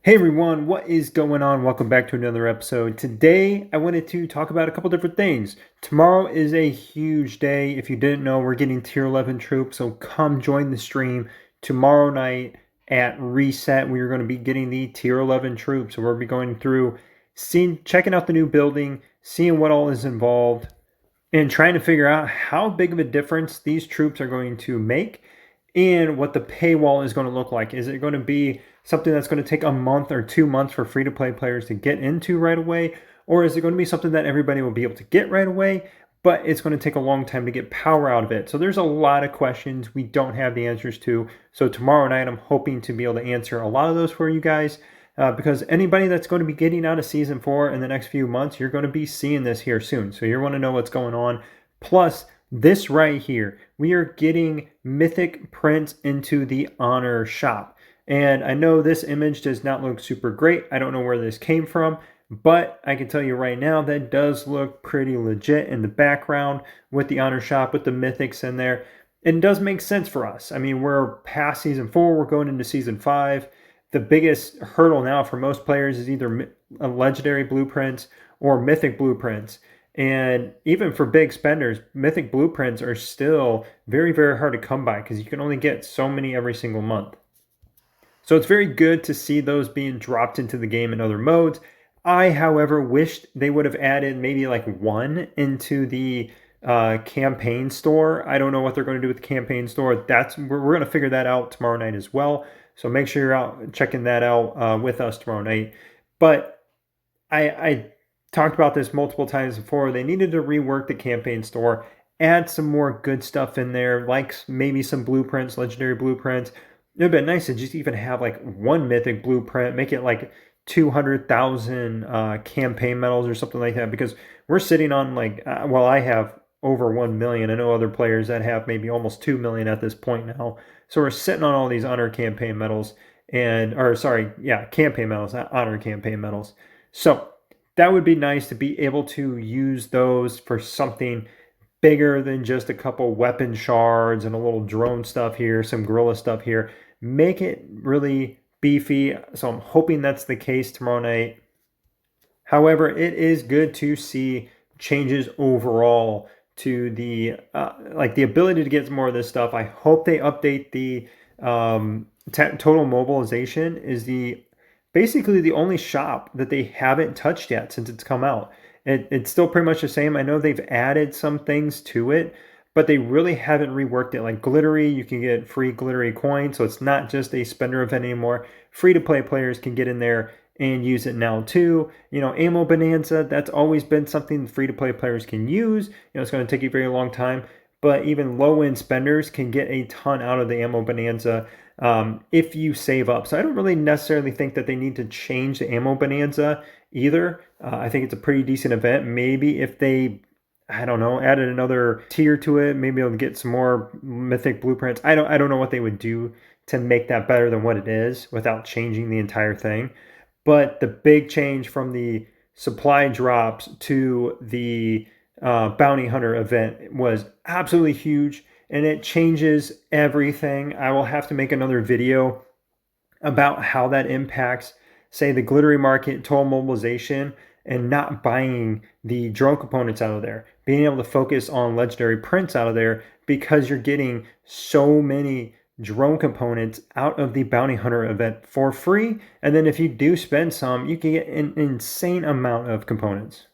Hey everyone, what is going on? Welcome back to another episode. Today, I wanted to talk about a couple different things. Tomorrow is a huge day. If you didn't know, we're getting tier 11 troops, so come join the stream tomorrow night at reset. We are going to be getting the tier 11 troops. So we'll be going through, checking out the new building, seeing what all is involved, and trying to figure out how big of a difference these troops are going to make and what the paywall is going to look like. Is it going to be something that's going to take a month or 2 months for free-to-play players to get into right away? Or is it going to be something that everybody will be able to get right away, but it's going to take a long time to get power out of it? So there's a lot of questions we don't have the answers to. So tomorrow night, I'm hoping to be able to answer a lot of those for you guys. Because anybody that's going to be getting out of Season 4 in the next few months, you're going to be seeing this here soon. So you want to know what's going on. Plus, this right here, we are getting mythic prints into the honor shop. And I know this image does not look super great. I don't know where this came from, but I can tell you right now that does look pretty legit in the background with the honor shop, with the mythics in there. It does make sense for us. I mean, we're past Season 4, we're going into Season 5. The biggest hurdle now for most players is either legendary blueprints or mythic blueprints. And even for big spenders, mythic blueprints are still very, very hard to come by because you can only get so many every single month. So it's very good to see those being dropped into the game in other modes. I, however, wished they would have added maybe like one into the campaign store. I don't know what they're going to do with the campaign store. We're going to figure that out tomorrow night as well. So make sure you're out checking that out with us tomorrow night. But I talked about this multiple times before. They needed to rework the campaign store, add some more good stuff in there, like maybe some blueprints, legendary blueprints. It would have been nice to just even have like one mythic blueprint, make it like 200,000 campaign medals or something like that, because we're sitting on like, I have over 1 million. I know other players that have maybe almost 2 million at this point now. So we're sitting on all these honor campaign medals campaign medals, not honor campaign medals. So that would be nice to be able to use those for something bigger than just a couple weapon shards and a little drone stuff here, some gorilla stuff here. Make it really beefy. So I'm hoping that's the case tomorrow night. However, it is good to see changes overall to the the ability to get more of this stuff. I hope they update the total mobilization is basically the only shop that they haven't touched yet since it's come out. It's still pretty much the same. I know they've added some things to it, but they really haven't reworked it. Like glittery, you can get free glittery coins, so it's not just a spender event anymore. Free-to-play players can get in there and use it now too. Ammo bonanza, that's always been something free-to-play players can use. It's going to take you a very long time, but even low-end spenders can get a ton out of the ammo bonanza if you save up. So I don't really necessarily think that they need to change the ammo bonanza either. I think it's a pretty decent event. Maybe if they, I don't know, added another tier to it, maybe they'll get some more mythic blueprints. I don't know what they would do to make that better than what it is without changing the entire thing. But the big change from the supply drops to the bounty hunter event was absolutely huge, and it changes everything. I will have to make another video about how that impacts, say, the glittery market, total mobilization, and not buying the drone components out of there. Being able to focus on legendary prints out of there because you're getting so many drone components out of the bounty hunter event for free. And then if you do spend some, you can get an insane amount of components.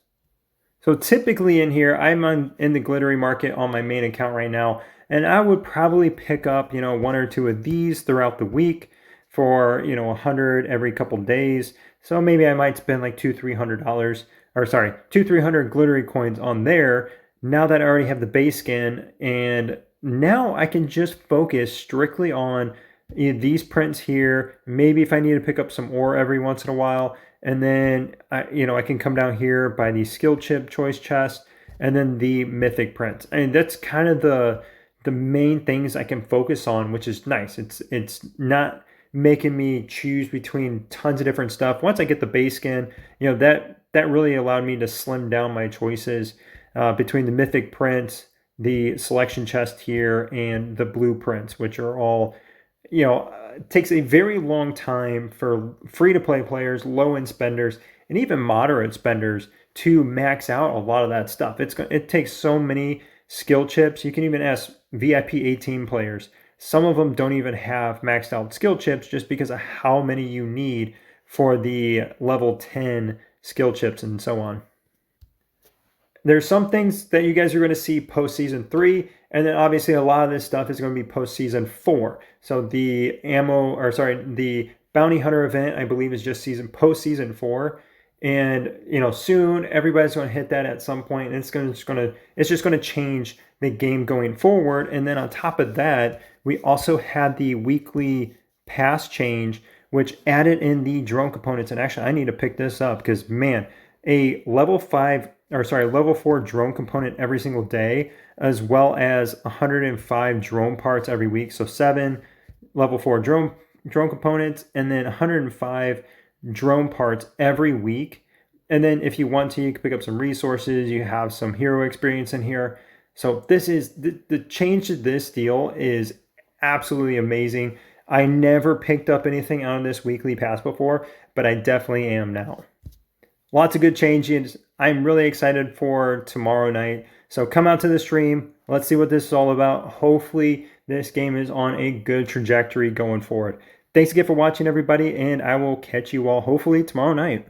So typically in here, I'm in the glittery market on my main account right now, and I would probably pick up, one or two of these throughout the week for, 100 every couple days. So maybe I might spend like $200-300, or sorry, 200-300 glittery coins on there now that I already have the base skin. And now I can just focus strictly on these prints here. Maybe if I need to pick up some ore every once in a while, and then I can come down here by the skill chip choice chest and then the mythic prints. And that's kind of the main things I can focus on, which is nice. It's not making me choose between tons of different stuff. Once I get the base skin, that really allowed me to slim down my choices between the mythic prints, the selection chest here, and the blueprints, which are all it takes a very long time for free-to-play players, low-end spenders, and even moderate spenders to max out a lot of that stuff. It takes so many skill chips. You can even ask VIP 18 players. Some of them don't even have maxed out skill chips just because of how many you need for the level 10 skill chips and so on. There's some things that you guys are going to see post season 3, and then obviously a lot of this stuff is going to be post season 4. So the the bounty hunter event, I believe, is just post season 4. And soon everybody's going to hit that at some point, and it's just going to change the game going forward. And then on top of that, we also had the weekly pass change, which added in the drone components. And actually, I need to pick this up because, man, a level 4 drone component every single day, as well as 105 drone parts every week. So 7 level 4 drone components, and then 105 drone parts every week. And then if you want to, you can pick up some resources. You have some hero experience in here. So this is the change to this deal is absolutely amazing. I never picked up anything on this weekly pass before, but I definitely am now. Lots of good changes. I'm really excited for tomorrow night. So come out to the stream. Let's see what this is all about. Hopefully this game is on a good trajectory going forward. Thanks again for watching, everybody, and I will catch you all hopefully tomorrow night.